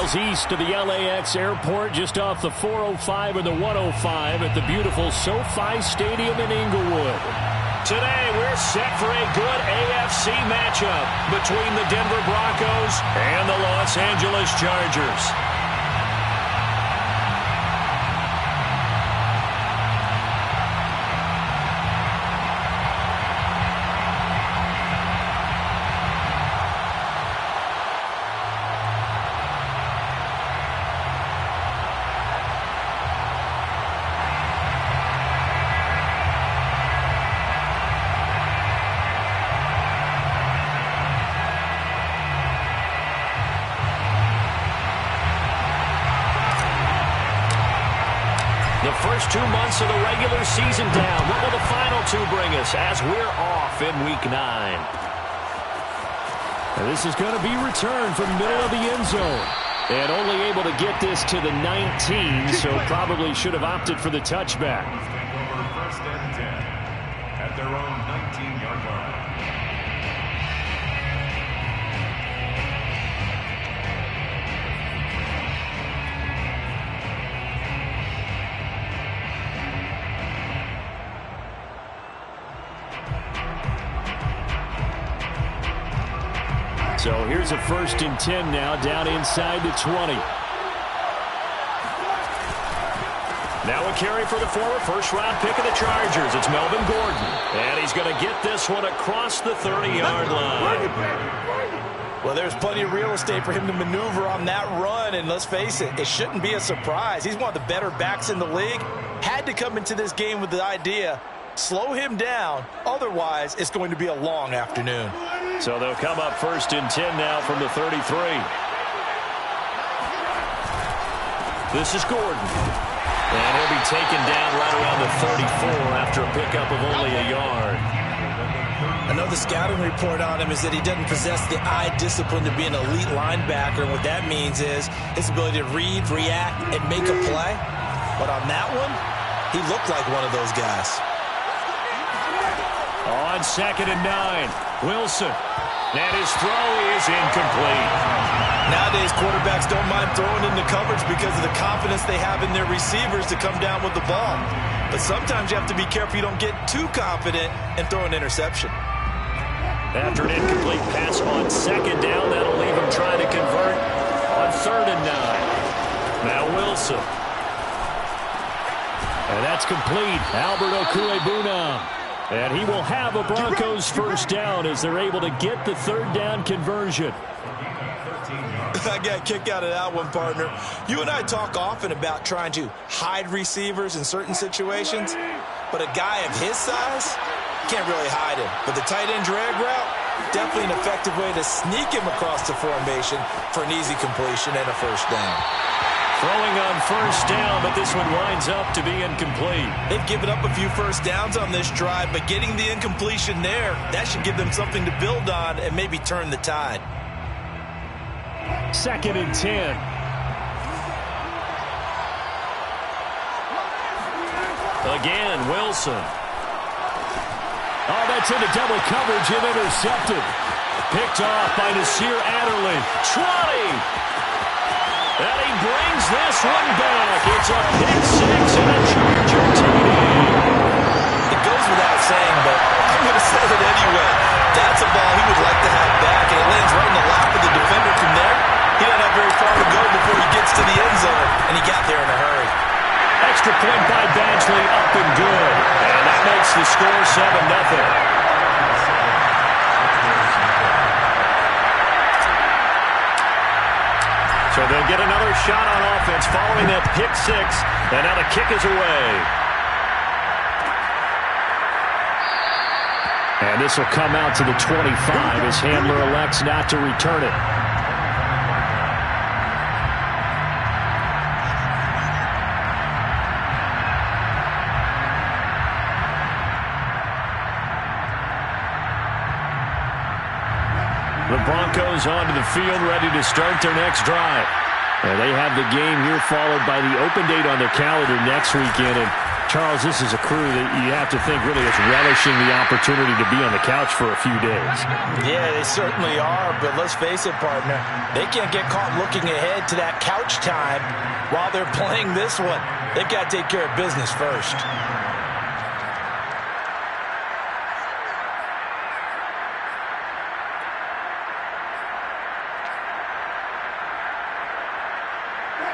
miles east of the LAX airport, just off the 405 and the 105 at the beautiful SoFi Stadium in Inglewood. Today, we're set for a good AFC matchup between the Denver Broncos and the Los Angeles Chargers. The first 2 months of the regular season down. What will the final two bring us as we're off in Week 9? And this is going to be returned from the middle of the end zone. And only able to get this to the 19, so probably should have opted for the touchback. First and 10 at their own 19-yard line. So here's a 1st and 10 now, down inside the 20. Now a carry for the former first-round pick of the Chargers. It's Melvin Gordon. And he's going to get this one across the 30-yard line. Well, there's plenty of real estate for him to maneuver on that run. And let's face it, it shouldn't be a surprise. He's one of the better backs in the league. Had to come into this game with the idea, slow him down. Otherwise, it's going to be a long afternoon. So they'll come up 1st and 10 now from the 33. This is Gordon. And he'll be taken down right around the 34 after a pickup of only a yard. I know the scouting report on him is that he doesn't possess the eye discipline to be an elite linebacker. And what that means is his ability to read, react, and make a play. But on that one, he looked like one of those guys. On 2nd and 9, Wilson. And his throw is incomplete. Nowadays, quarterbacks don't mind throwing into coverage because of the confidence they have in their receivers to come down with the ball. But sometimes you have to be careful you don't get too confident and throw an interception. After an incomplete pass on 2nd down, that'll leave him trying to convert on 3rd and 9. Now Wilson. And that's complete. Albert Okwuegbunam. And he will have a Broncos first down as they're able to get the 3rd down conversion. I got a kick out of that one, partner. You and I talk often about trying to hide receivers in certain situations, but a guy of his size can't really hide him. But the tight end drag route, definitely an effective way to sneak him across the formation for an easy completion and a first down. Throwing on 1st down, but this one winds up to be incomplete. They've given up a few first downs on this drive, but getting the incompletion there, that should give them something to build on and maybe turn the tide. 2nd and 10. Again, Wilson. Oh, that's into double coverage and intercepted. Picked off by Nasir Adderley. 20. And he brings this one back. It's a pick 6 and a Charger TD. It goes without saying, but I'm going to say it anyway. That's a ball he would like to have back, and it lands right in the lap of the defender from there. He doesn't have very far to go before he gets to the end zone, and he got there in a hurry. Extra point by Badgley, up and good. And that makes the score 7-0. So they'll get another shot on offense following that pick 6. And now the kick is away. And this will come out to the 25 as Handler elects not to return it. The Broncos onto the field, ready to start their next drive. And they have the game here followed by the open date on their calendar next weekend. And Charles, this is a crew that you have to think really is relishing the opportunity to be on the couch for a few days. Yeah, they certainly are, but let's face it, partner. They can't get caught looking ahead to that couch time while they're playing this one. They've got to take care of business first.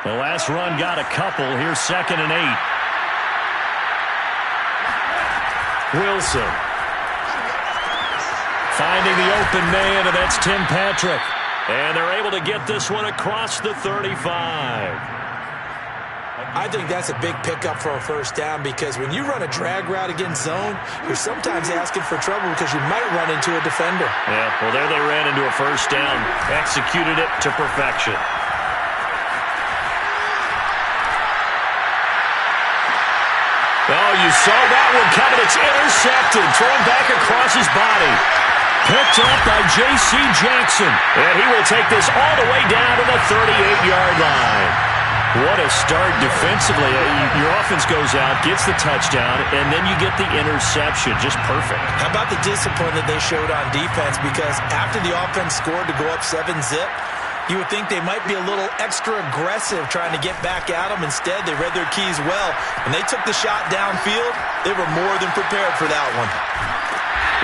The last run got a couple. Here's 2nd and 8. Wilson. Finding the open man, and that's Tim Patrick. And they're able to get this one across the 35. I think that's a big pickup for a first down because when you run a drag route against zone, you're sometimes asking for trouble because you might run into a defender. Yeah, well, there they ran into a first down. Executed it to perfection. Oh, you saw that one coming. It's intercepted. Thrown back across his body. Picked up by J.C. Jackson. And he will take this all the way down to the 38-yard line. What a start defensively. Your offense goes out, gets the touchdown, and then you get the interception. Just perfect. How about the discipline that they showed on defense? Because after the offense scored to go up 7-zip, you would think they might be a little extra aggressive trying to get back at them. Instead, they read their keys well. When they took the shot downfield, they were more than prepared for that one.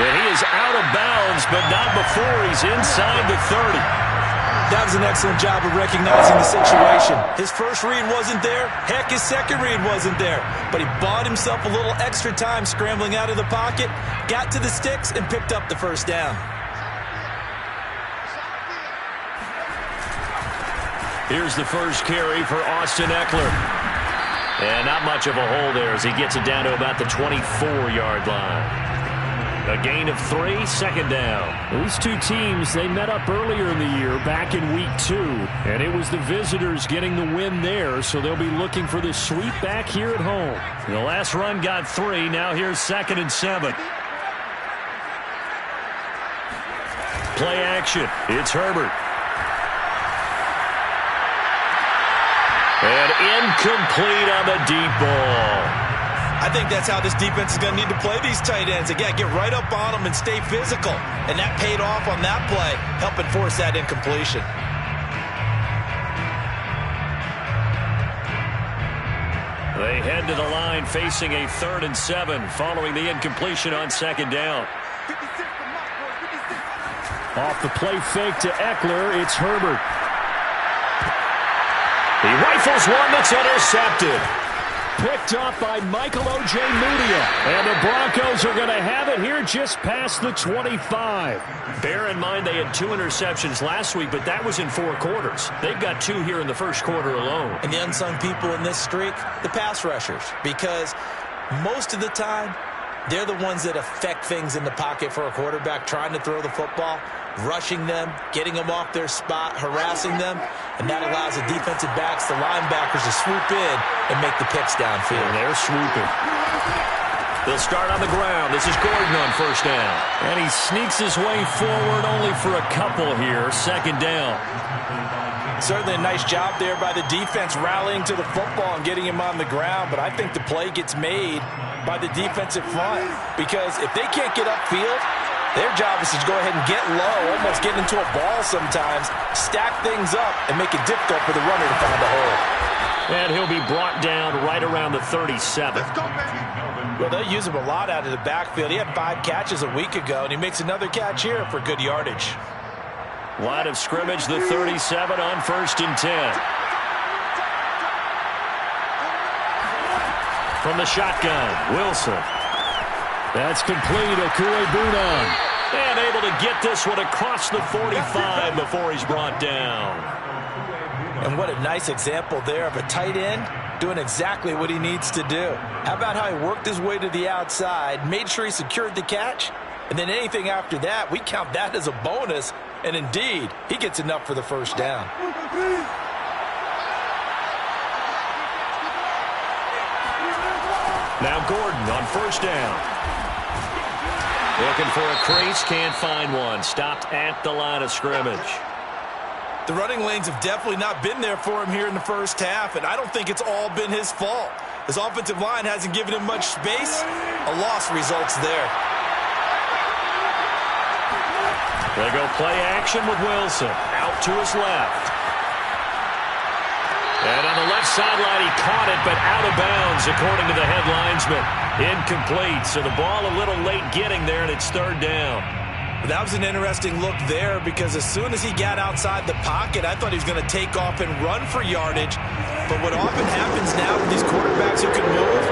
And he is out of bounds, but not before he's inside the 30. That was an excellent job of recognizing the situation. His first read wasn't there. Heck, his second read wasn't there. But he bought himself a little extra time scrambling out of the pocket, got to the sticks, and picked up the first down. Here's the first carry for Austin Ekeler. And not much of a hole there as he gets it down to about the 24-yard line. A gain of 3, 2nd down. These two teams, they met up earlier in the year, back in week 2. And it was the visitors getting the win there, so they'll be looking for the sweep back here at home. The last run got 3. Now here's 2nd and 7. Play action. It's Herbert. And incomplete on the deep ball. I think that's how this defense is going to need to play these tight ends. Again, get right up on them and stay physical. And that paid off on that play, helping force that incompletion. They head to the line facing a 3rd and 7 following the incompletion on 2nd down. Off the play fake to Ekeler, it's Herbert. He rifles one that's intercepted. Picked up by Michael O.J. Mudia. And the Broncos are going to have it here just past the 25. Bear in mind they had 2 interceptions last week, but that was in 4 quarters. They've got 2 here in the first quarter alone. And the unsung people in this streak, the pass rushers. Because most of the time, they're the ones that affect things in the pocket for a quarterback trying to throw the football, rushing them, getting them off their spot, harassing them, and that allows the defensive backs, the linebackers, to swoop in and make the picks downfield. And they're swooping. They'll start on the ground. This is Gordon on first down. And he sneaks his way forward only for a couple here. 2nd down. Certainly a nice job there by the defense rallying to the football and getting him on the ground, but I think the play gets made by the defensive front because if they can't get upfield, their job is to go ahead and get low, almost get into a ball sometimes, stack things up, and make it difficult for the runner to find a hole. And he'll be brought down right around the 37. Well, they'll use him a lot out of the backfield. He had 5 catches a week ago, and he makes another catch here for good yardage. Line of scrimmage, the 37 on 1st and 10. From the shotgun, Wilson. That's complete. Okuegbunam. And able to get this one across the 45 before he's brought down. And what a nice example there of a tight end doing exactly what he needs to do. How about how he worked his way to the outside, made sure he secured the catch, and then anything after that, we count that as a bonus. And indeed, he gets enough for the first down. Now Gordon on first down. Looking for a crease, can't find one. Stopped at the line of scrimmage. The running lanes have definitely not been there for him here in the first half, and I don't think it's all been his fault. His offensive line hasn't given him much space. A loss results there. They go play action with Wilson. Out to his left. And on the left sideline, he caught it, but out of bounds, according to the head linesman. Incomplete, so the ball a little late getting there, and it's third down. That was an interesting look there because as soon as he got outside the pocket, I thought he was going to take off and run for yardage. But what often happens now with these quarterbacks who can move,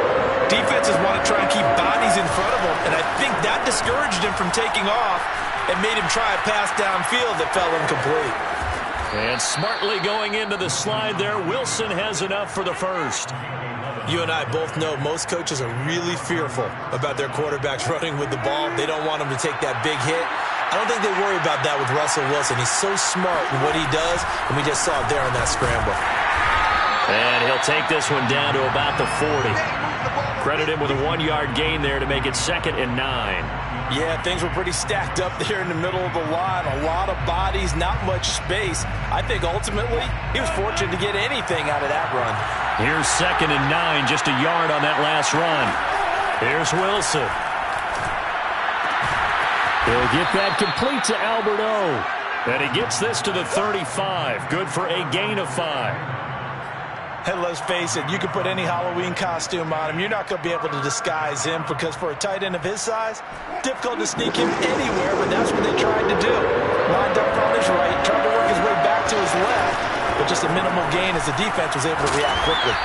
defenses want to try and keep bodies in front of them, and I think that discouraged him from taking off and made him try a pass downfield that fell incomplete. And smartly going into the slide there, Wilson has enough for the first. You and I both know most coaches are really fearful about their quarterbacks running with the ball. They don't want them to take that big hit. I don't think they worry about that with Russell Wilson. He's so smart in what he does, and we just saw it there on that scramble. And he'll take this one down to about the 40. Credit him with a 1-yard gain there to make it 2nd and 9. Yeah, things were pretty stacked up there in the middle of the line. A lot of bodies, not much space. I think ultimately he was fortunate to get anything out of that run. Here's 2nd and 9, just a yard on that last run. Here's Wilson. He'll get that complete to Albert O. And he gets this to the 35. Good for a gain of 5. And let's face it, you can put any Halloween costume on him. You're not going to be able to disguise him because for a tight end of his size, difficult to sneak him anywhere, but that's what they tried to do. Lined up on his right, tried to work his way back to his left, but just a minimal gain as the defense was able to react quickly.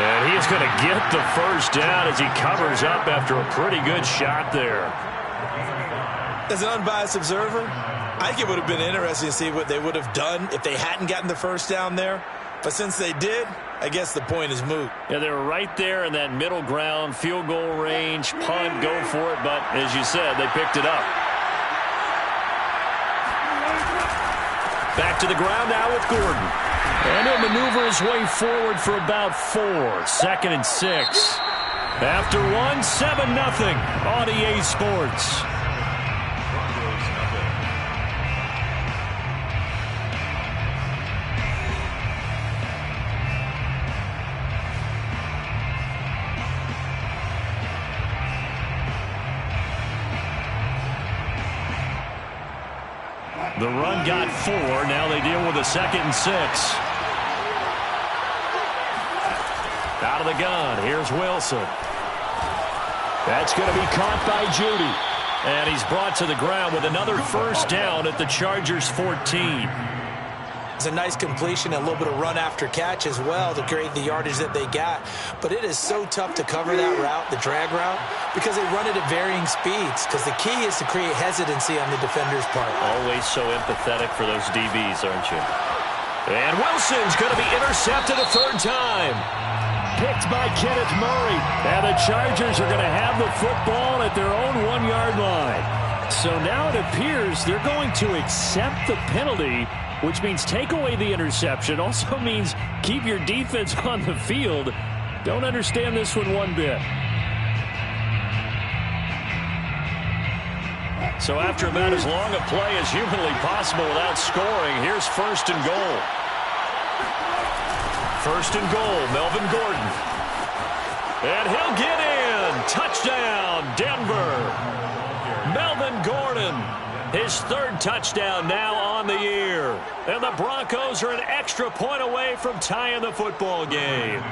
And he is going to get the first down as he covers up after a pretty good shot there. As an unbiased observer, I think it would have been interesting to see what they would have done if they hadn't gotten the first down there. But since they did, I guess the point is moot. Yeah, they were right there in that middle ground, field goal range, punt, go for it. But as you said, they picked it up. Back to the ground now with Gordon. And he'll maneuver his way forward for about 4. 2nd and 6. After 1, 7-0 on EA Sports. The run got 4. Now they deal with a 2nd and 6. Out of the gun. Here's Wilson. That's going to be caught by Judy. And he's brought to the ground with another first down at the Chargers' 14. It's a nice completion and a little bit of run after catch as well to create the yardage that they got. But it is so tough to cover that route, the drag route, because they run it at varying speeds. Because the key is to create hesitancy on the defender's part. Always so empathetic for those DBs, aren't you? And Wilson's going to be intercepted a 3rd time. Picked by Kenneth Murray. And the Chargers are going to have the football at their own 1-yard line. So now it appears they're going to accept the penalty, which means take away the interception. Also means keep your defense on the field. Don't understand this one bit. So after about as long a play as humanly possible without scoring, here's 1st and goal. 1st and goal, Melvin Gordon. And he'll get in. Touchdown, Denver. Melvin Gordon, his 3rd touchdown now on the year. And the Broncos are an extra point away from tying the football game.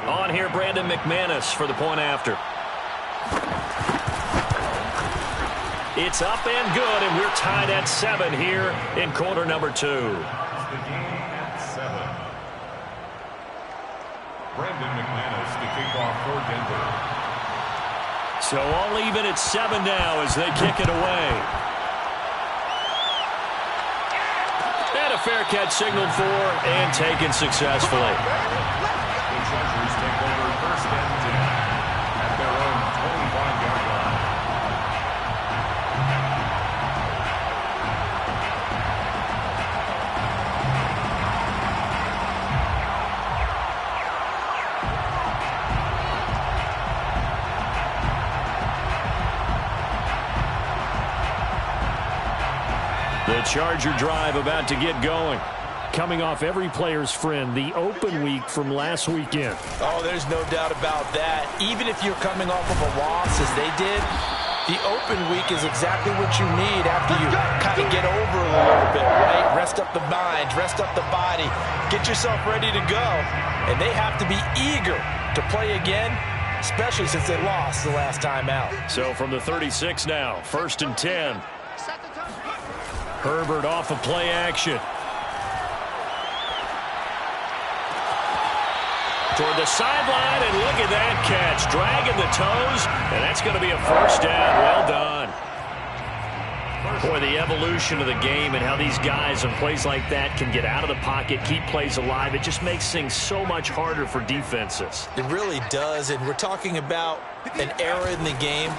On here, Brandon McManus for the point after. It's up and good, and we're tied at 7 here in quarter number 2. Brandon McManus to kick off for Denver. So all even at 7 now as they kick it away. And a fair catch signaled for and taken successfully. The Chargers take over 1st and 10 at their own 25-yard line. The Charger drive about to get going. coming off every player's friend, the open week from last weekend. Oh, there's no doubt about that. Even if you're coming off of a loss as they did, the open week is exactly what you need after you kind of get over a little bit, right? Rest up the mind, rest up the body, get yourself ready to go. And they have to be eager to play again, especially since they lost the last time out. So from the 36 now, 1st and 10. Herbert off of play action. Toward the sideline, and look at that catch. Dragging the toes, and that's going to be a first down. Well done. Boy, the evolution of the game and how these guys in plays like that can get out of the pocket, keep plays alive, it just makes things so much harder for defenses. It really does, and we're talking about an era in the game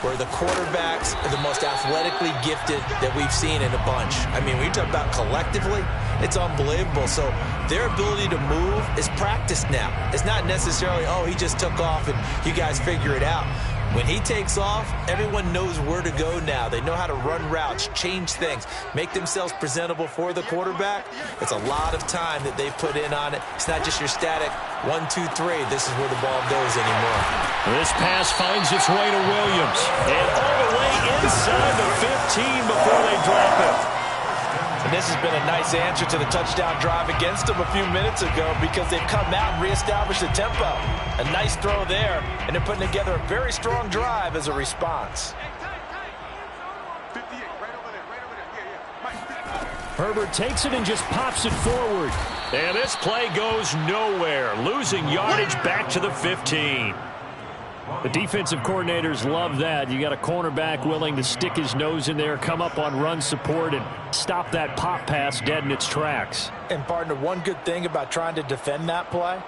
where the quarterbacks are the most athletically gifted that we've seen in a bunch. I mean, when you talk about collectively, it's unbelievable. So their ability to move is practiced now. It's not necessarily, oh, he just took off and you guys figure it out. When he takes off, everyone knows where to go now. They know how to run routes, change things, make themselves presentable for the quarterback. It's a lot of time that they put in on it. It's not just your static 1, 2, 3. This is where the ball goes anymore. This pass finds its way to Williams. And all the way inside the 15 before they drop it. And this has been a nice answer to the touchdown drive against them a few minutes ago because they've come out and reestablished the tempo. A nice throw there, and they're putting together a very strong drive as a response. Herbert takes it and just pops it forward. And this play goes nowhere, losing yardage back to the 15. The defensive coordinators love that. You got a cornerback willing to stick his nose in there, come up on run support, and stop that pop pass dead in its tracks. And, partner, one good thing about trying to defend that play,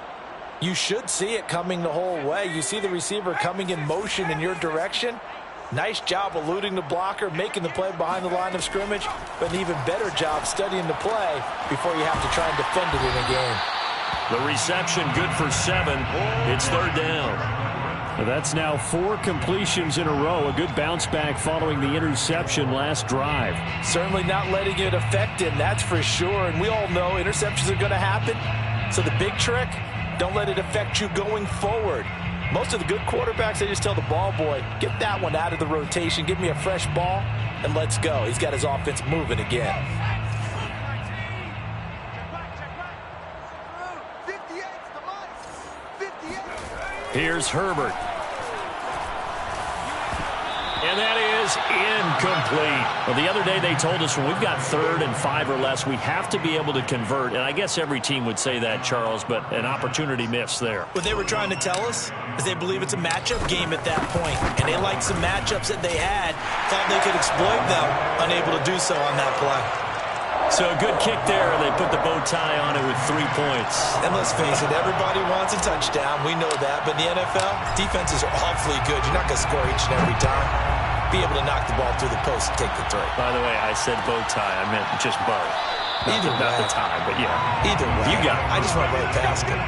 you should see it coming the whole way. You see the receiver coming in motion in your direction. Nice job eluding the blocker, making the play behind the line of scrimmage, but an even better job studying the play before you have to try and defend it in a game. The reception good for 7. It's 3rd down. That's now 4 completions in a row. A good bounce back following the interception last drive. Certainly not letting it affect him, that's for sure. And we all know interceptions are going to happen. So the big trick, don't let it affect you going forward. Most of the good quarterbacks, they just tell the ball boy, get that one out of the rotation, give me a fresh ball, and let's go. He's got his offense moving again. Here's Herbert. And that is incomplete. Well, the other day they told us when we've got 3rd and 5 or less, we have to be able to convert. And I guess every team would say that, Charles, but an opportunity missed there. What they were trying to tell us is they believe it's a matchup game at that point. And they liked some matchups that they had, thought they could exploit them, unable to do so on that play. So a good kick there. They put the bow tie on it with 3 points. And let's face it, everybody wants a touchdown. We know that. But in the NFL, defenses are awfully good. You're not going to score each and every time. Be able to knock the ball through the post and take the 3. By the way, I said bow tie. I meant just bow. Either way. Not the tie, but yeah. Either way. You got it. I just went right past it.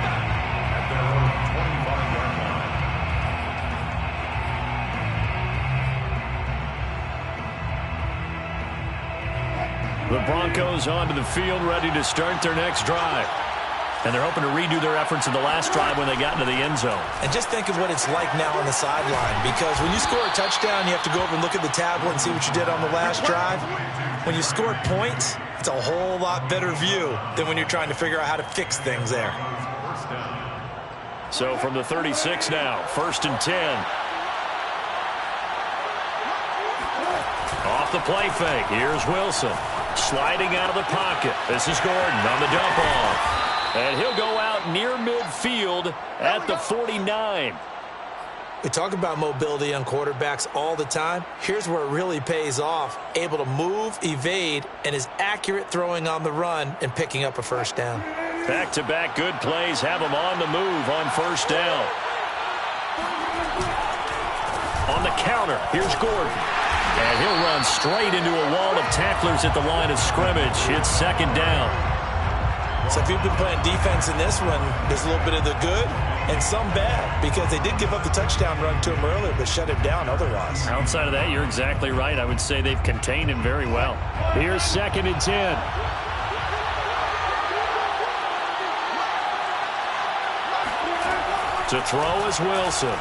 The Broncos onto the field, ready to start their next drive. And they're hoping to redo their efforts in the last drive when they got into the end zone. And just think of what it's like now on the sideline, because when you score a touchdown, you have to go over and look at the tablet and see what you did on the last drive. When you score points, it's a whole lot better view than when you're trying to figure out how to fix things there. So from the 36 now, 1st and 10. Off the play fake, here's Wilson. Sliding out of the pocket. This is Gordon on the dump off. And he'll go out near midfield at the 49. We talk about mobility on quarterbacks all the time. Here's where it really pays off. Able to move, evade, and is accurate throwing on the run and picking up a first down. Back-to-back good plays have him on the move on 1st down. On the counter, here's Gordon. And he'll run straight into a wall of tacklers at the line of scrimmage. It's 2nd down. So if you've been playing defense in this one, there's a little bit of the good and some bad, because they did give up the touchdown run to him earlier, but shut him down otherwise. Outside of that, you're exactly right. I would say they've contained him very well. Here's 2nd and 10. To throw is Wilson.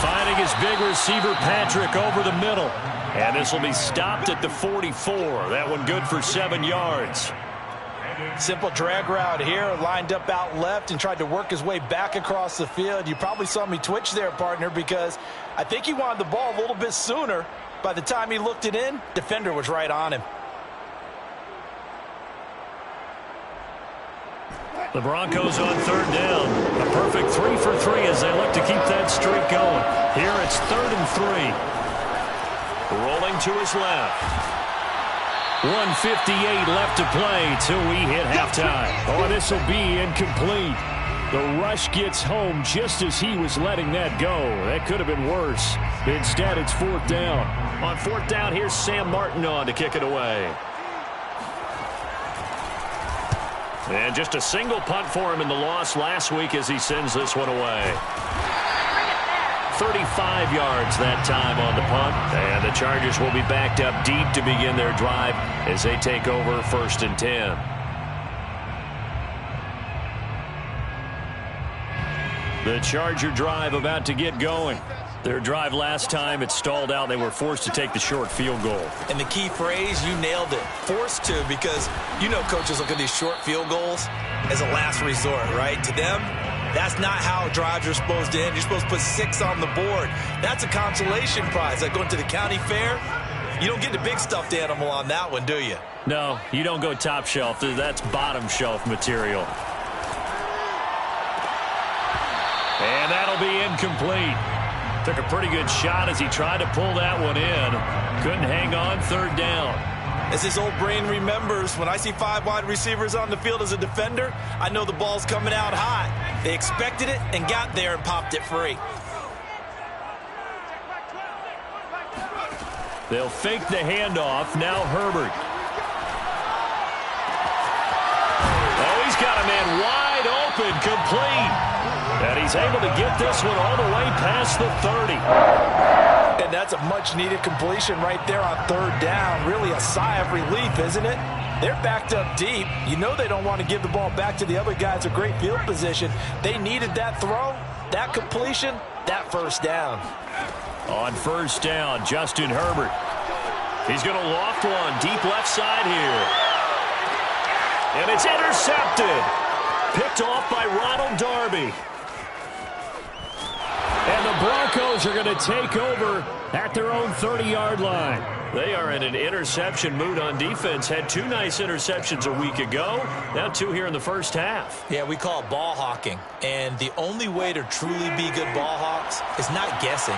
Finding his big receiver, Patrick, over the middle. And this will be stopped at the 44. That one good for 7 yards. Simple drag route here, lined up out left and tried to work his way back across the field. You probably saw me twitch there, partner, because I think he wanted the ball a little bit sooner. By the time he looked it in, defender was right on him. The Broncos on 3rd down. A perfect 3 for 3 as they look to keep that streak going. Here it's 3rd and 3. Rolling to his left. 1:58 left to play till we hit halftime. Oh, this will be incomplete. The rush gets home just as he was letting that go. That could have been worse. Instead, it's 4th down. On 4th down, here's Sam Martin on to kick it away. And just a single punt for him in the loss last week as he sends this one away. 35 yards that time on the punt. And the Chargers will be backed up deep to begin their drive as they take over 1st and 10. The Charger drive about to get going. Their drive last time, it stalled out. They were forced to take the short field goal. And the key phrase, you nailed it. Forced to, because you know coaches look at these short field goals as a last resort, right? To them, that's not how drives are supposed to end. You're supposed to put 6 on the board. That's a consolation prize. Like going to the county fair, you don't get the big stuffed animal on that one, do you? No, you don't go top shelf. That's bottom shelf material. And that'll be incomplete. Took a pretty good shot as he tried to pull that one in. Couldn't hang on 3rd down. As his old brain remembers, when I see 5 wide receivers on the field as a defender, I know the ball's coming out hot. They expected it and got there and popped it free. They'll fake the handoff. Now Herbert. Oh, he's got a man wide open, complete. And he's able to get this one all the way past the 30. And that's a much-needed completion right there on 3rd down. Really a sigh of relief, isn't it? They're backed up deep. You know they don't want to give the ball back to the other guys a great field position. They needed that throw, that completion, that 1st down. On 1st down, Justin Herbert. He's going to loft one deep left side here. And it's intercepted. Picked off by Ronald Darby. And the Broncos are going to take over at their own 30-yard line. They are in an interception mood on defense. Had 2 nice interceptions a week ago. Now 2 here in the first half. Yeah, we call it ball hawking. And the only way to truly be good ball hawks is not guessing.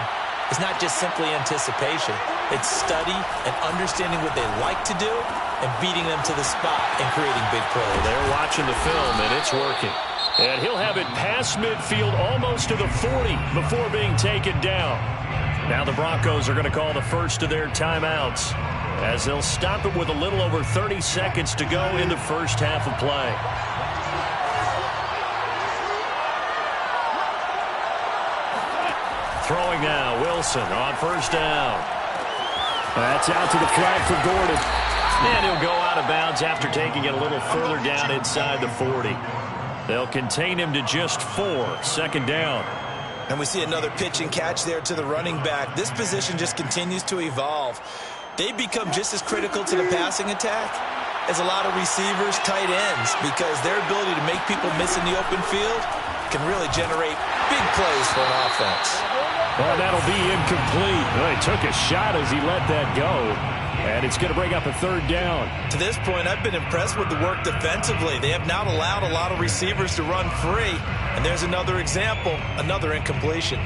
It's not just simply anticipation. It's study and understanding what they like to do and beating them to the spot and creating big plays. They're watching the film, and it's working. And he'll have it past midfield almost to the 40 before being taken down. Now the Broncos are going to call the first of their timeouts as they'll stop it with a little over 30 seconds to go in the first half of play. Throwing now, Wilson on 1st down. That's out to the flag for Gordon. And he'll go out of bounds after taking it a little further down inside the 40. They'll contain him to just 4. 2nd down. And we see another pitch and catch there to the running back. This position just continues to evolve. They become just as critical to the passing attack as a lot of receivers, tight ends, because their ability to make people miss in the open field can really generate big plays for an offense. Well, that'll be incomplete. Well, he took a shot as he let that go. And it's going to bring up a 3rd down. To this point, I've been impressed with the work defensively. They have not allowed a lot of receivers to run free. And there's another example, another incompletion.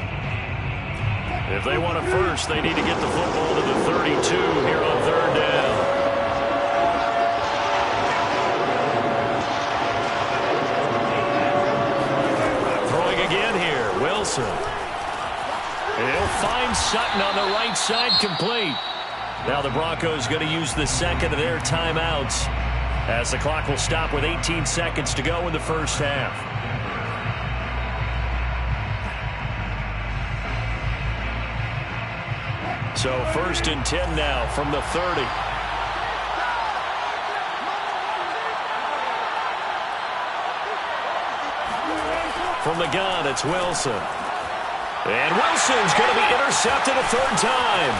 If they want a first, they need to get the football to the 32 here on 3rd down. Throwing again here, Wilson. And he'll find Sutton on the right side, complete. Now the Broncos going to use the 2nd of their timeouts as the clock will stop with 18 seconds to go in the first half. So 1st and 10 now from the 30. From the gun, it's Wilson. And Wilson's going to be intercepted a third time.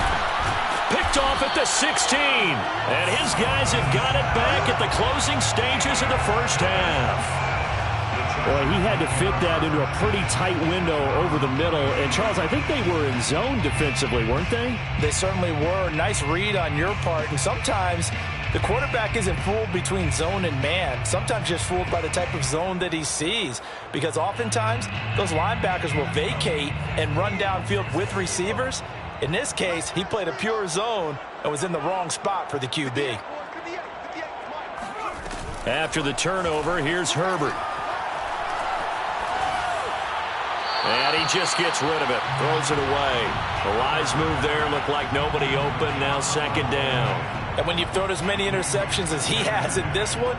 Picked off at the 16. And his guys have got it back at the closing stages of the first half. Boy, he had to fit that into a pretty tight window over the middle. And, Charles, I think they were in zone defensively, weren't they? They certainly were. Nice read on your part. And sometimes the quarterback isn't fooled between zone and man. Sometimes just fooled by the type of zone that he sees. Because oftentimes, those linebackers will vacate and run downfield with receivers. In this case, he played a pure zone and was in the wrong spot for the QB. After the turnover, here's Herbert. And he just gets rid of it, throws it away. The wise move there, looked like nobody open, now second down. And when you've thrown as many interceptions as he has in this one,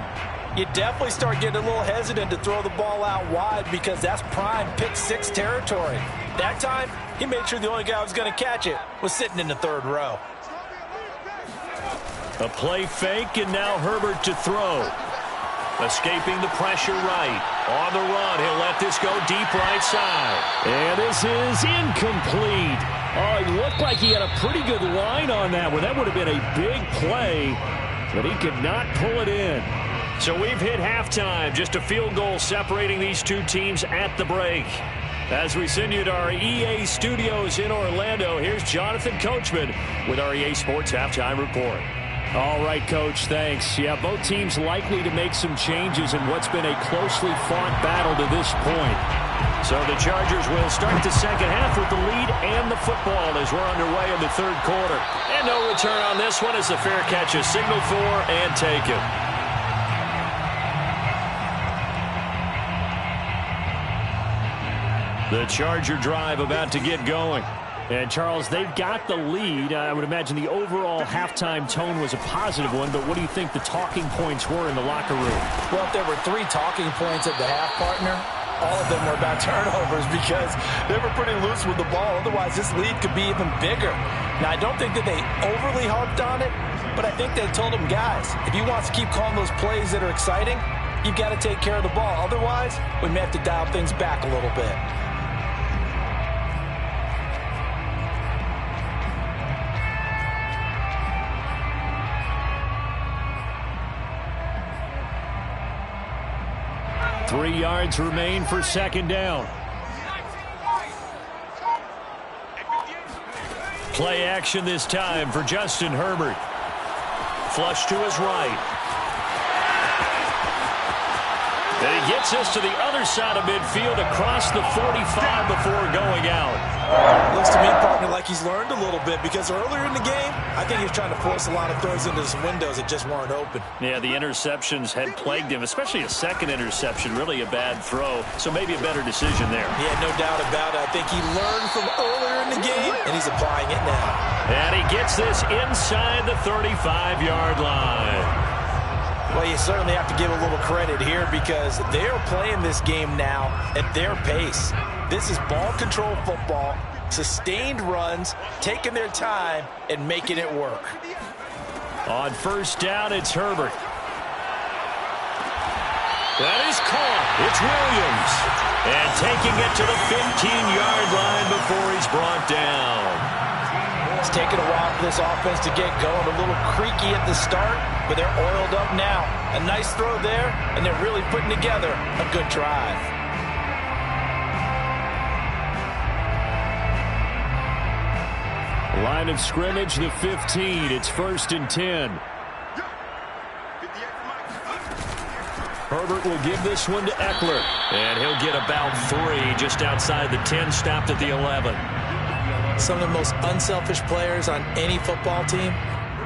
you definitely start getting a little hesitant to throw the ball out wide because that's prime pick six territory. That time, he made sure the only guy who was going to catch it was sitting in the third row. A play fake, and now Herbert to throw. Escaping the pressure right. On the run, he'll let this go deep right side. And this is incomplete. Oh, it looked like he had a pretty good line on that one. That would have been a big play, but he could not pull it in. So we've hit halftime. Just a field goal separating these two teams at the break. As we send you to our EA studios in Orlando, here's Jonathan Coachman with our EA Sports Halftime Report. All right, Coach, thanks. Yeah, both teams likely to make some changes in what's been a closely fought battle to this point. So the Chargers will start the second half with the lead and the football as we're underway in the third quarter. And no return on this one as the fair catch is signaled for and taken. The Charger drive about to get going. And, Charles, they've got the lead. I would imagine the overall halftime tone was a positive one, but what do you think the talking points were in the locker room? Well, if there were 3 talking points at the half, partner, all of them were about turnovers because they were pretty loose with the ball. Otherwise, this lead could be even bigger. Now, I don't think that they overly harped on it, but I think they told them, guys, if you want to keep calling those plays that are exciting, you've got to take care of the ball. Otherwise, we may have to dial things back a little bit. Three yards remain for second down. Play action this time for Justin Herbert. Flush to his right. And he gets this to the other side of midfield across the 45 before going out. Looks to me, partner, like he's learned a little bit because earlier in the game, I think he was trying to force a lot of throws into some windows that just weren't open. Yeah, the interceptions had plagued him, especially a second interception, really a bad throw. So maybe a better decision there. Yeah, no doubt about it. I think he learned from earlier in the game, and he's applying it now. And he gets this inside the 35-yard line. Well, you certainly have to give a little credit here because they're playing this game now at their pace. This is ball control football, sustained runs, taking their time, and making it work. On first down, it's Herbert. That is caught. It's Williams. And taking it to the 15-yard line before he's brought down. It's taken a while for this offense to get going. A little creaky at the start, but they're oiled up now. A nice throw there, and they're really putting together a good drive. Line of scrimmage, the 15. It's 1st and 10. Herbert will give this one to Eckler. And he'll get about 3 just outside the 10, stopped at the 11. Some of the most unselfish players on any football team,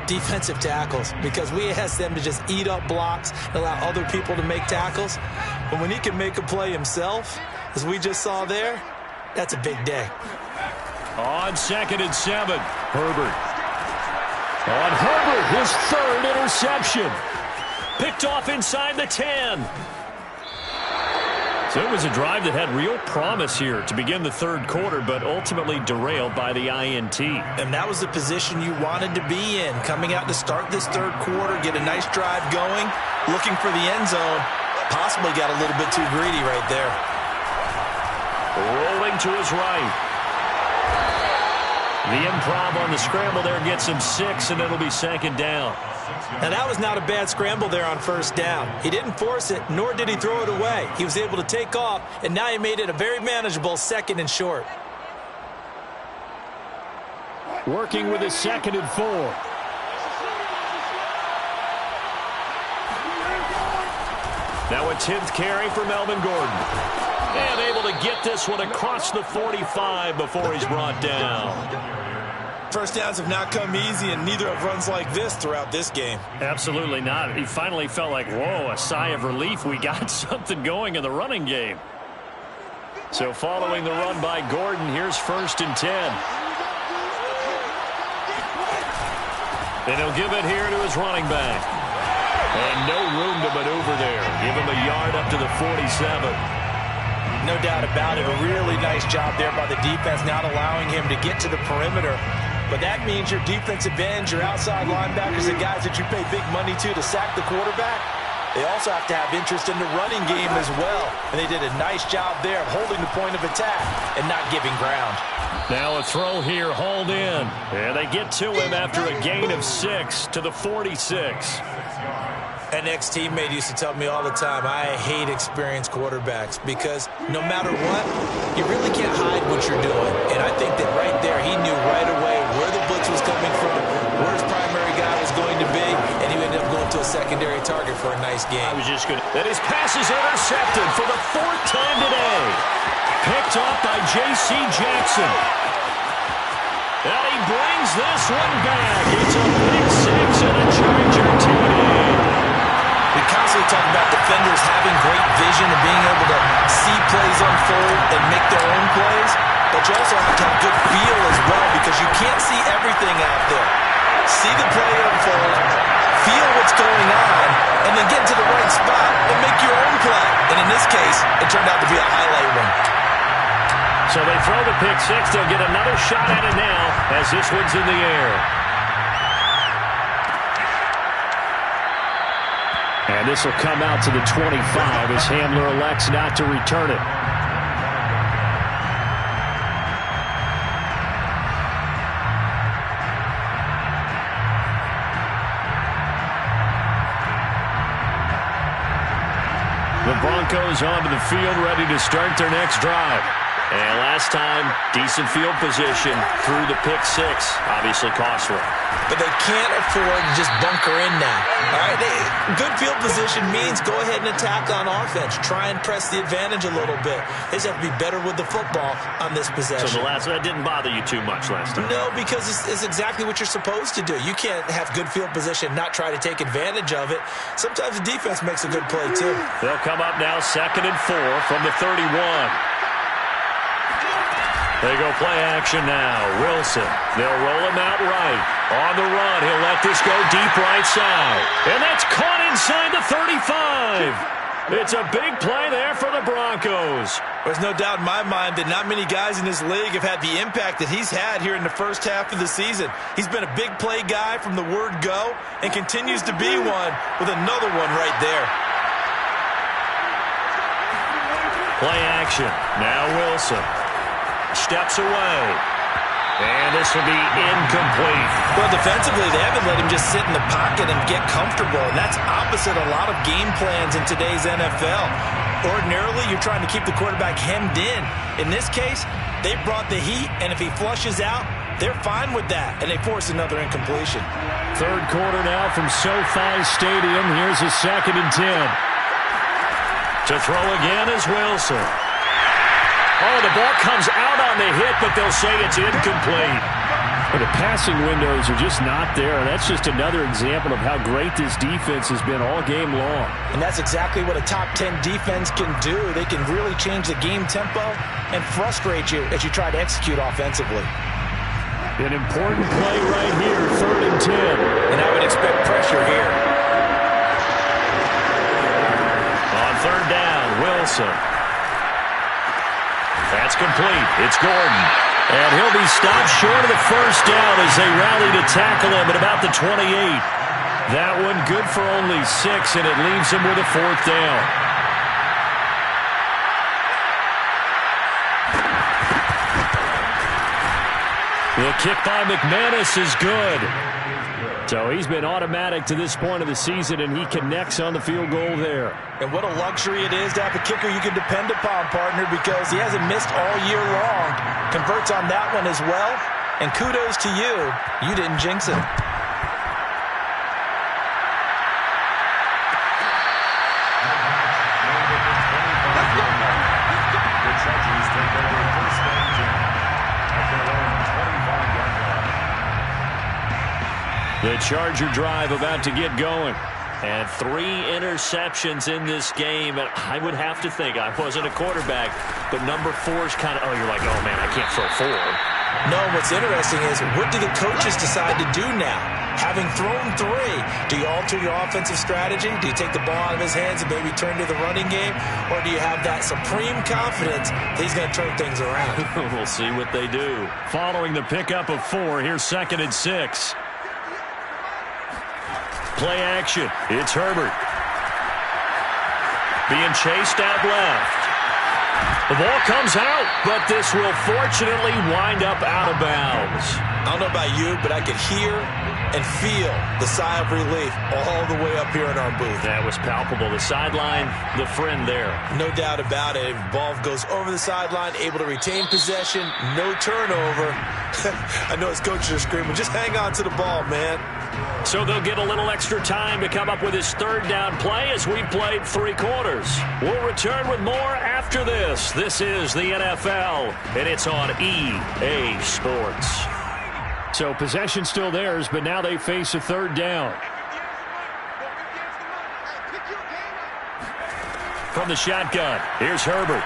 defensive tackles, because we ask them to just eat up blocks and allow other people to make tackles. But when he can make a play himself, as we just saw there, that's a big day. On 2nd and 7, Herbert. On Herbert, his 3rd interception. Picked off inside the 10. So it was a drive that had real promise here to begin the third quarter, but ultimately derailed by the INT. And that was the position you wanted to be in, coming out to start this third quarter, get a nice drive going, looking for the end zone. Possibly got a little bit too greedy right there. Rolling to his right. The improv on the scramble there gets him 6, and it'll be 2nd down. Now, that was not a bad scramble there on 1st down. He didn't force it, nor did he throw it away. He was able to take off, and now he made it a very manageable 2nd and short. Working with his 2nd and 4. Now a 10th carry for Melvin Gordon. And able to get this one across the 45 before he's brought down. 1st downs have not come easy, and neither have runs like this throughout this game. Absolutely not. He finally felt like, whoa, a sigh of relief. We got something going in the running game. So following the run by Gordon, here's 1st and 10. And he'll give it here to his running back. And no room to maneuver there. Give him a yard up to the 47. No doubt about it. A really nice job there by the defense, not allowing him to get to the perimeter. But that means your defensive ends, your outside linebackers, the guys that you pay big money to sack the quarterback, they also have to have interest in the running game as well. And they did a nice job there of holding the point of attack and not giving ground. Now a throw here, hauled in. And they get to him after a gain of 6 to the 46. An ex-teammate used to tell me all the time, I hate experienced quarterbacks because no matter what, you really can't hide what you're doing. And I think that right there, he knew right away where the blitz was coming from, where his primary guy was going to be, and he ended up going to a secondary target for a nice game. And his pass is intercepted for the 4th time today. Picked off by J.C. Jackson. And he brings this one back. It's a big 6 and a Charger TD. We constantly talk about defenders having great vision and being able to see plays unfold and make their own plays, but you also have to have good feel as well because you can't see everything out there. See the play unfold, feel what's going on, and then get to the right spot and make your own play. And in this case, it turned out to be a highlight one. So they throw the pick 6. They'll get another shot at it now as this one's in the air. And this will come out to the 25 as Hamler elects not to return it. The Broncos onto the field, ready to start their next drive. And last time, decent field position through the pick 6. Obviously costly. But they can't afford to just bunker in now. All right, good field position means go ahead and attack on offense. Try and press the advantage a little bit. They just have to be better with the football on this possession. So that didn't bother you too much last time? No, because it's exactly what you're supposed to do. You can't have good field position, not try to take advantage of it. Sometimes the defense makes a good play, too. They'll come up now 2nd and 4 from the 31. They go play action now. Wilson. They'll roll him out right. On the run, he'll let this go deep right side. And that's caught inside the 35. It's a big play there for the Broncos. There's no doubt in my mind that not many guys in this league have had the impact that he's had here in the first half of the season. He's been a big play guy from the word go and continues to be one with another one right there. Play action. Now Wilson. Steps away. And this will be incomplete. Well, defensively, they haven't let him just sit in the pocket and get comfortable, and that's opposite a lot of game plans in today's NFL. Ordinarily, you're trying to keep the quarterback hemmed in. In this case, they brought the heat, and if he flushes out, they're fine with that, and they force another incompletion. 3rd quarter now from SoFi Stadium. Here's a 2nd and 10. To throw again is Wilson. Oh, the ball comes out on the hit, but they'll say it's incomplete. But the passing windows are just not there. That's just another example of how great this defense has been all game long. And that's exactly what a top 10 defense can do. They can really change the game tempo and frustrate you as you try to execute offensively. An important play right here, 3rd and 10. And I would expect pressure here. On 3rd down, Wilson. That's complete. It's Gordon. And he'll be stopped short of the 1st down as they rally to tackle him at about the 28. That one good for only 6, and it leaves him with a 4th down. The kick by McManus is good. So he's been automatic to this point of the season, and he connects on the field goal there. And what a luxury it is to have a kicker you can depend upon, partner, because he hasn't missed all year long. Converts on that one as well. And kudos to you. You didn't jinx him. The Charger drive about to get going. And 3 interceptions in this game. And I would have to think, I wasn't a quarterback, but number 4 is kind of, oh, you're like, oh, man, I can't throw 4. No, what's interesting is, what do the coaches decide to do now? Having thrown 3, do you alter your offensive strategy? Do you take the ball out of his hands and maybe turn to the running game? Or do you have that supreme confidence that he's going to turn things around? We'll see what they do. Following the pickup of 4, here's 2nd and 6. Play action. It's Herbert. Being chased out left. The ball comes out, but this will fortunately wind up out of bounds. I don't know about you, but I could hear and feel the sigh of relief all the way up here in our booth. That was palpable. The sideline, the friend there. No doubt about it. The ball goes over the sideline, able to retain possession, no turnover. I know his coaches are screaming, just hang on to the ball, man. So they'll get a little extra time to come up with his 3rd down play as we played 3 quarters. We'll return with more after this. This is the NFL, and it's on EA Sports. So possession still theirs, but now they face a 3rd down. From the shotgun, here's Herbert.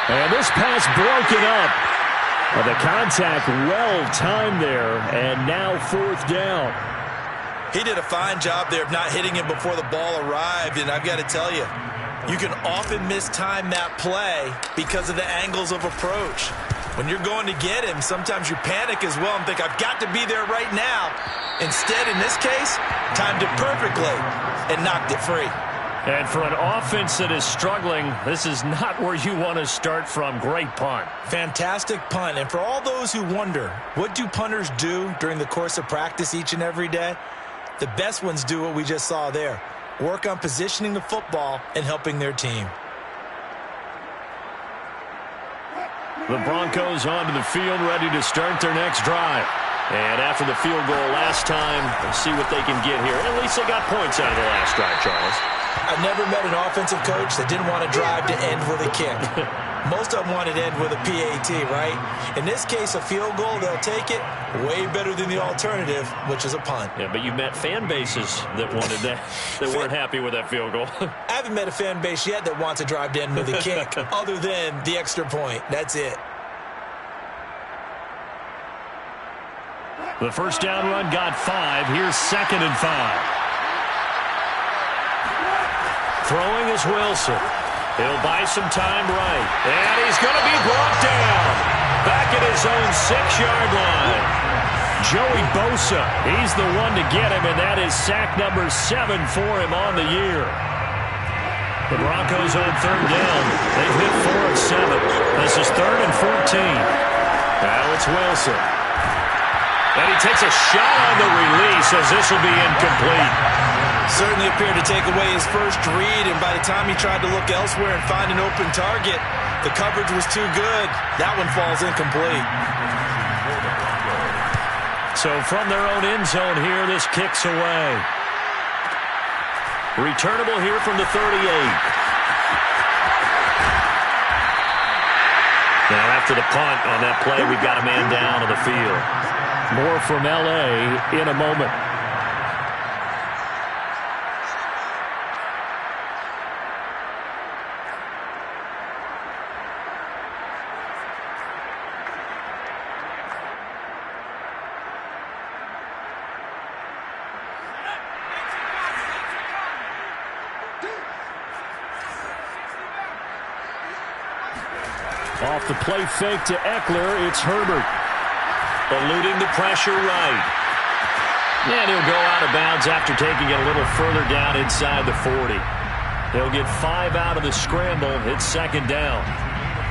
And this pass broken up. The contact well-timed there, and now 4th down. He did a fine job there of not hitting him before the ball arrived, and I've got to tell you, you can often mistime that play because of the angles of approach. When you're going to get him, sometimes you panic as well and think, I've got to be there right now. Instead, in this case, timed it perfectly and knocked it free. And for an offense that is struggling, this is not where you want to start from. Great punt. Fantastic punt. And for all those who wonder, what do punters do during the course of practice each and every day? The best ones do what we just saw there. Work on positioning the football and helping their team. The Broncos onto the field, ready to start their next drive. And after the field goal last time, we'll see what they can get here. At least they got points out of the last drive, Charles. I've never met an offensive coach that didn't want to drive to end with a kick. Most of them wanted to end with a PAT, right? In this case, a field goal, they'll take it. Way better than the alternative, which is a punt. Yeah, but you met fan bases that wanted that, that weren't happy with that field goal. I haven't met a fan base yet that wants to drive to end with a kick, other than the extra point. That's it. The first down run got 5. Here's 2nd and 5. Throwing is Wilson. He'll buy some time right. And he's going to be brought down. Back at his own 6-yard line. Joey Bosa, he's the one to get him, and that is sack number 7 for him on the year. The Broncos on 3rd down. They've hit 4 of 7. This is 3rd and 14. Now it's Wilson. And he takes a shot on the release as this will be incomplete. Certainly appeared to take away his first read, and by the time he tried to look elsewhere and find an open target, the coverage was too good. That one falls incomplete. So from their own end zone here, this kicks away. Returnable here from the 38. Now after the punt on that play, we've got a man down on the field. More from L.A. in a moment. Off the play fake to Eckler, it's Herbert. Eluding the pressure right. And he'll go out of bounds after taking it a little further down inside the 40. He'll get 5 out of the scramble. It's 2nd down.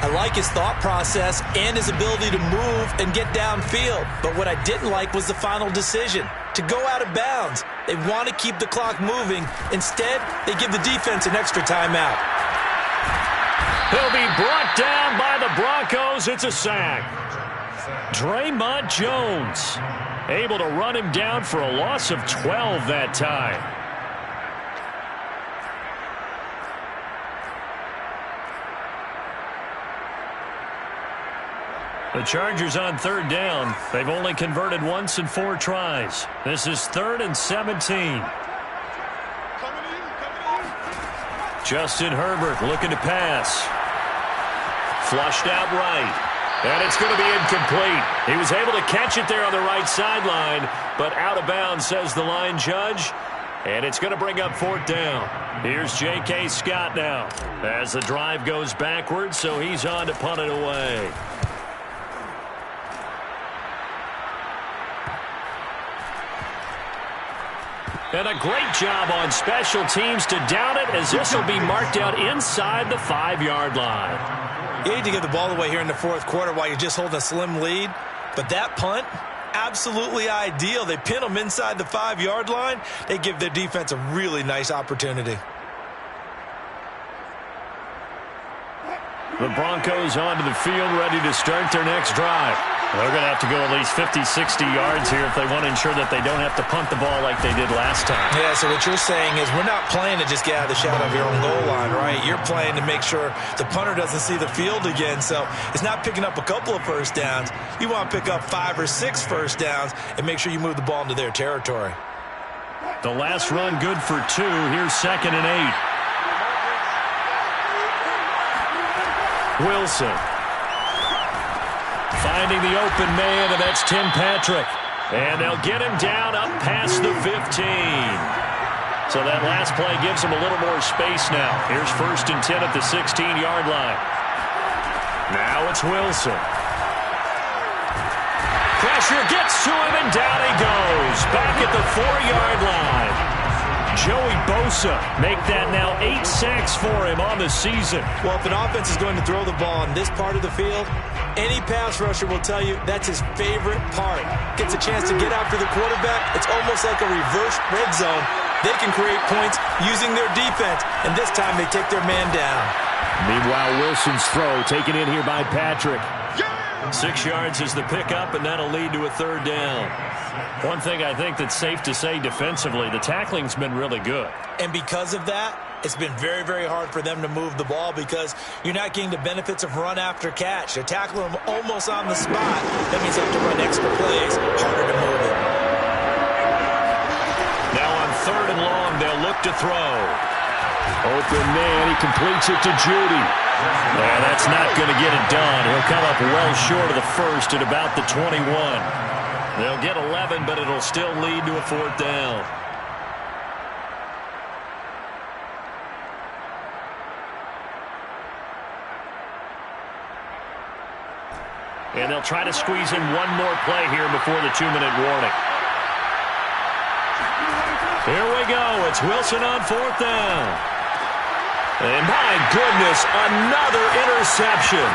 I like his thought process and his ability to move and get downfield. But what I didn't like was the final decision, to go out of bounds. They want to keep the clock moving. Instead, they give the defense an extra timeout. He'll be brought down by the Broncos. It's a sack. Draymond Jones able to run him down for a loss of 12 that time. The Chargers on third down. They've only converted once in 4 tries. This is 3rd and 17. Justin Herbert looking to pass. Flushed out right. And it's going to be incomplete. He was able to catch it there on the right sideline, but out of bounds, says the line judge. And it's going to bring up 4th down. Here's J.K. Scott now as the drive goes backwards, so he's on to punt it away. And a great job on special teams to down it, as this will be marked out inside the 5-yard line. You need to get the ball away here in the 4th quarter while you're just holding a slim lead. But that punt, absolutely ideal. They pin them inside the 5-yard line. They give their defense a really nice opportunity. The Broncos onto the field, ready to start their next drive. They're going to have to go at least 50, 60 yards here if they want to ensure that they don't have to punt the ball like they did last time. Yeah, so what you're saying is we're not playing to just get out of the shadow of your own goal line, right? You're playing to make sure the punter doesn't see the field again. So it's not picking up a couple of first downs. You want to pick up 5 or 6 first downs and make sure you move the ball into their territory. The last run good for 2. Here's 2nd and 8. Wilson. Finding the open man, and that's Tim Patrick. And they'll get him down up past the 15. So that last play gives him a little more space now. Here's 1st and 10 at the 16-yard line. Now it's Wilson. Pressure gets to him, and down he goes. Back at the 4-yard line. Joey Bosa make that now 8 sacks for him on the season. Well, if an offense is going to throw the ball on this part of the field, any pass rusher will tell you that's his favorite part. Gets a chance to get after the quarterback. It's almost like a reverse red zone. They can create points using their defense, and this time they take their man down. Meanwhile, Wilson's throw taken in here by Patrick. 6 yards is the pickup, and that'll lead to a 3rd down. One thing I think that's safe to say defensively, the tackling's been really good. And because of that, it's been very, very hard for them to move the ball because you're not getting the benefits of run after catch. They're tackling them almost on the spot. That means they have to run extra plays, harder to move it. Now on 3rd and long, they'll look to throw. Open man, he completes it to Judy. Yeah, that's not going to get it done. He'll come up well short of the 1st at about the 21. They'll get 11, but it'll still lead to a 4th down. And they'll try to squeeze in one more play here before the 2-minute warning. Here we go. It's Wilson on 4th down. And my goodness, another interception.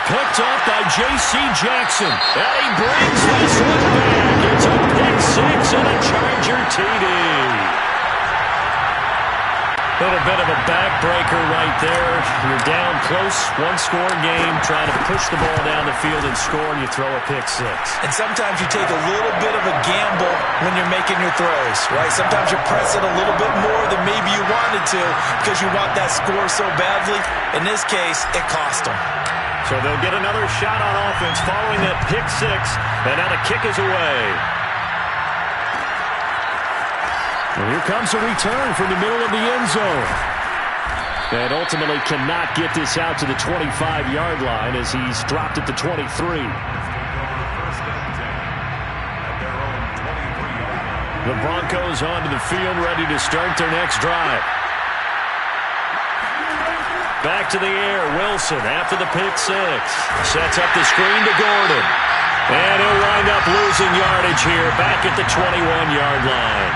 Picked off by J.C. Jackson. And he brings this one back. It's a pick 6 and a Charger TD. Little bit of a backbreaker right there. You're down close, 1-score game, trying to push the ball down the field and score, and you throw a pick 6. And sometimes you take a little bit of a gamble when you're making your throws, right? Sometimes you press it a little bit more than maybe you wanted to because you want that score so badly. In this case, it cost them. So they'll get another shot on offense following that pick 6, and now the kick is away. And here comes a return from the middle of the end zone. And ultimately cannot get this out to the 25-yard line as he's dropped at the 23. The Broncos onto the field, ready to start their next drive. Back to the air, Wilson after the pick 6. Sets up the screen to Gordon. And he'll wind up losing yardage here back at the 21-yard line.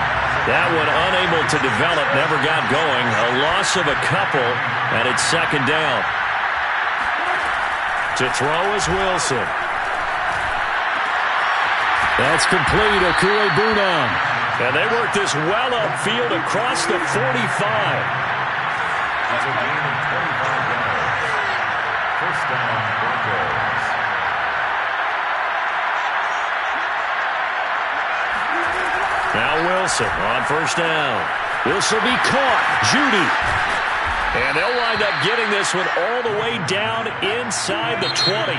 That one unable to develop, never got going. A loss of a couple, and it's 2nd down. To throw is Wilson. That's complete. Okuegbunam. And they work this well upfield across the 45. That's a gain of 25 yards. First down, Broncos. Now Wilson on first down. This will be caught. Judy. And they'll wind up getting this one all the way down inside the 20.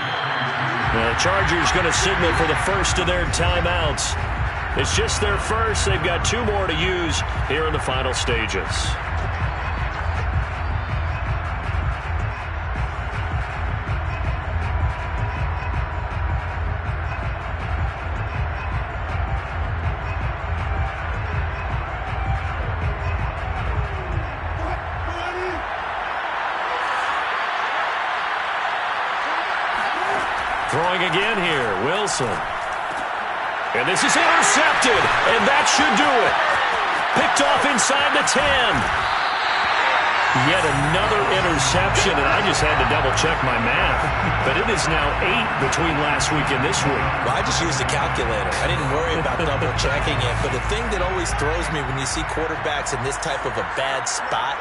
The Chargers going to signal for the first of their timeouts. It's just their first. They've got 2 more to use here in the final stages. Throwing again here, Wilson. And this is intercepted, and that should do it. Picked off inside the 10. Yet another interception, and I just had to double-check my math. But it is now 8 between last week and this week. Well, I just used a calculator. I didn't worry about double-checking it. But the thing that always throws me when you see quarterbacks in this type of a bad spot,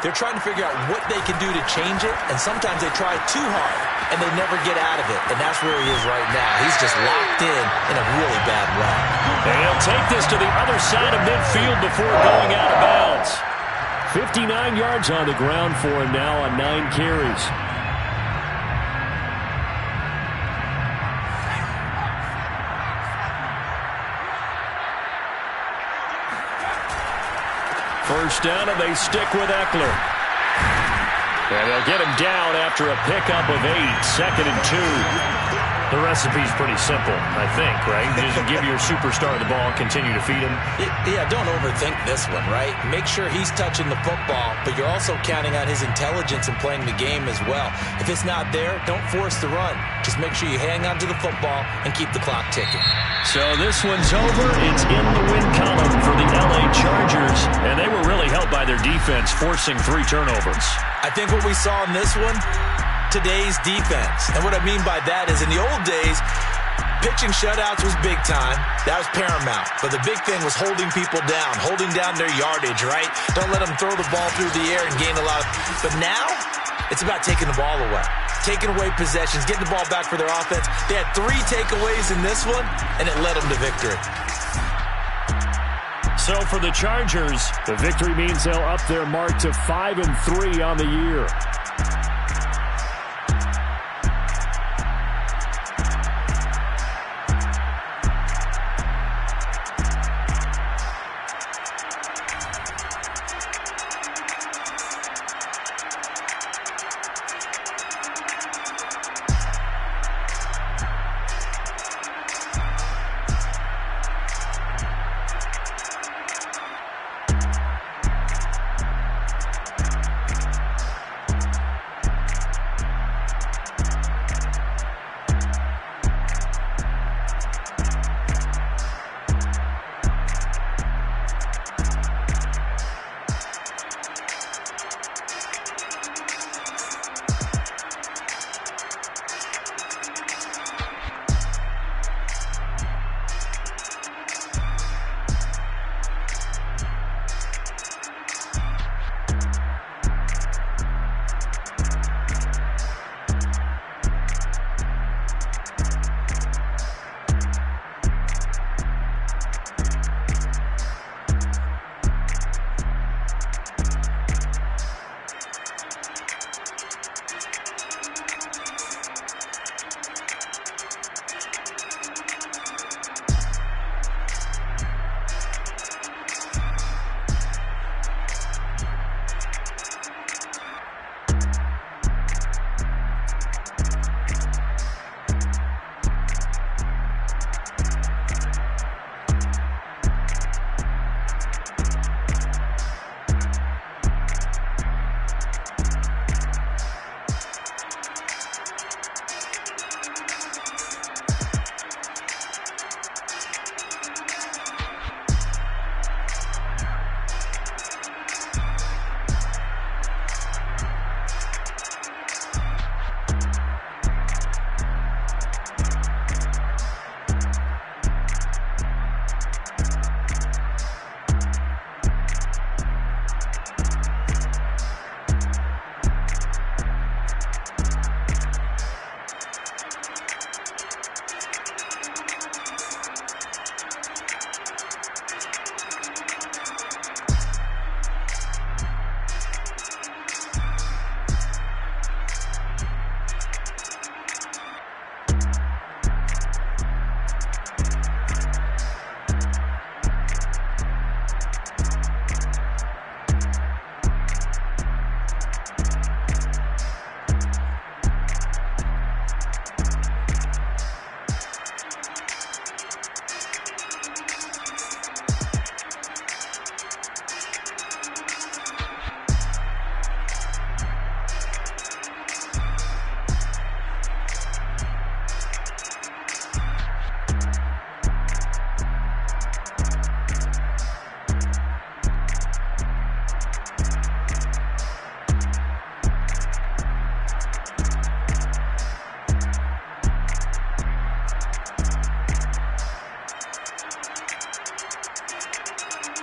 they're trying to figure out what they can do to change it, and sometimes they try too hard, and they never get out of it, and that's where he is right now. He's just locked in a really bad run. And he'll take this to the other side of midfield before going out of bounds. 59 yards on the ground for him now on 9 carries. First down, and they stick with Eckler. And they'll get him down after a pickup of 8, 2nd and 2. The recipe's pretty simple, I think, right? Just give your superstar the ball, continue to feed him. Yeah, don't overthink this one, right? Make sure he's touching the football, but you're also counting on his intelligence and playing the game as well. If it's not there, don't force the run. Just make sure you hang on to the football and keep the clock ticking. So this one's over. It's in the win column for the LA Chargers, and they were really helped by their defense, forcing 3 turnovers. I think what we saw in this one, today's defense. And what I mean by that is in the old days, pitching shutouts was big time. That was paramount. But the big thing was holding people down, holding down their yardage, right? Don't let them throw the ball through the air and gain a lot. But now, it's about taking the ball away. Taking away possessions, getting the ball back for their offense. They had 3 takeaways in this one, and it led them to victory. So for the Chargers, the victory means they'll up their mark to 5-3 on the year.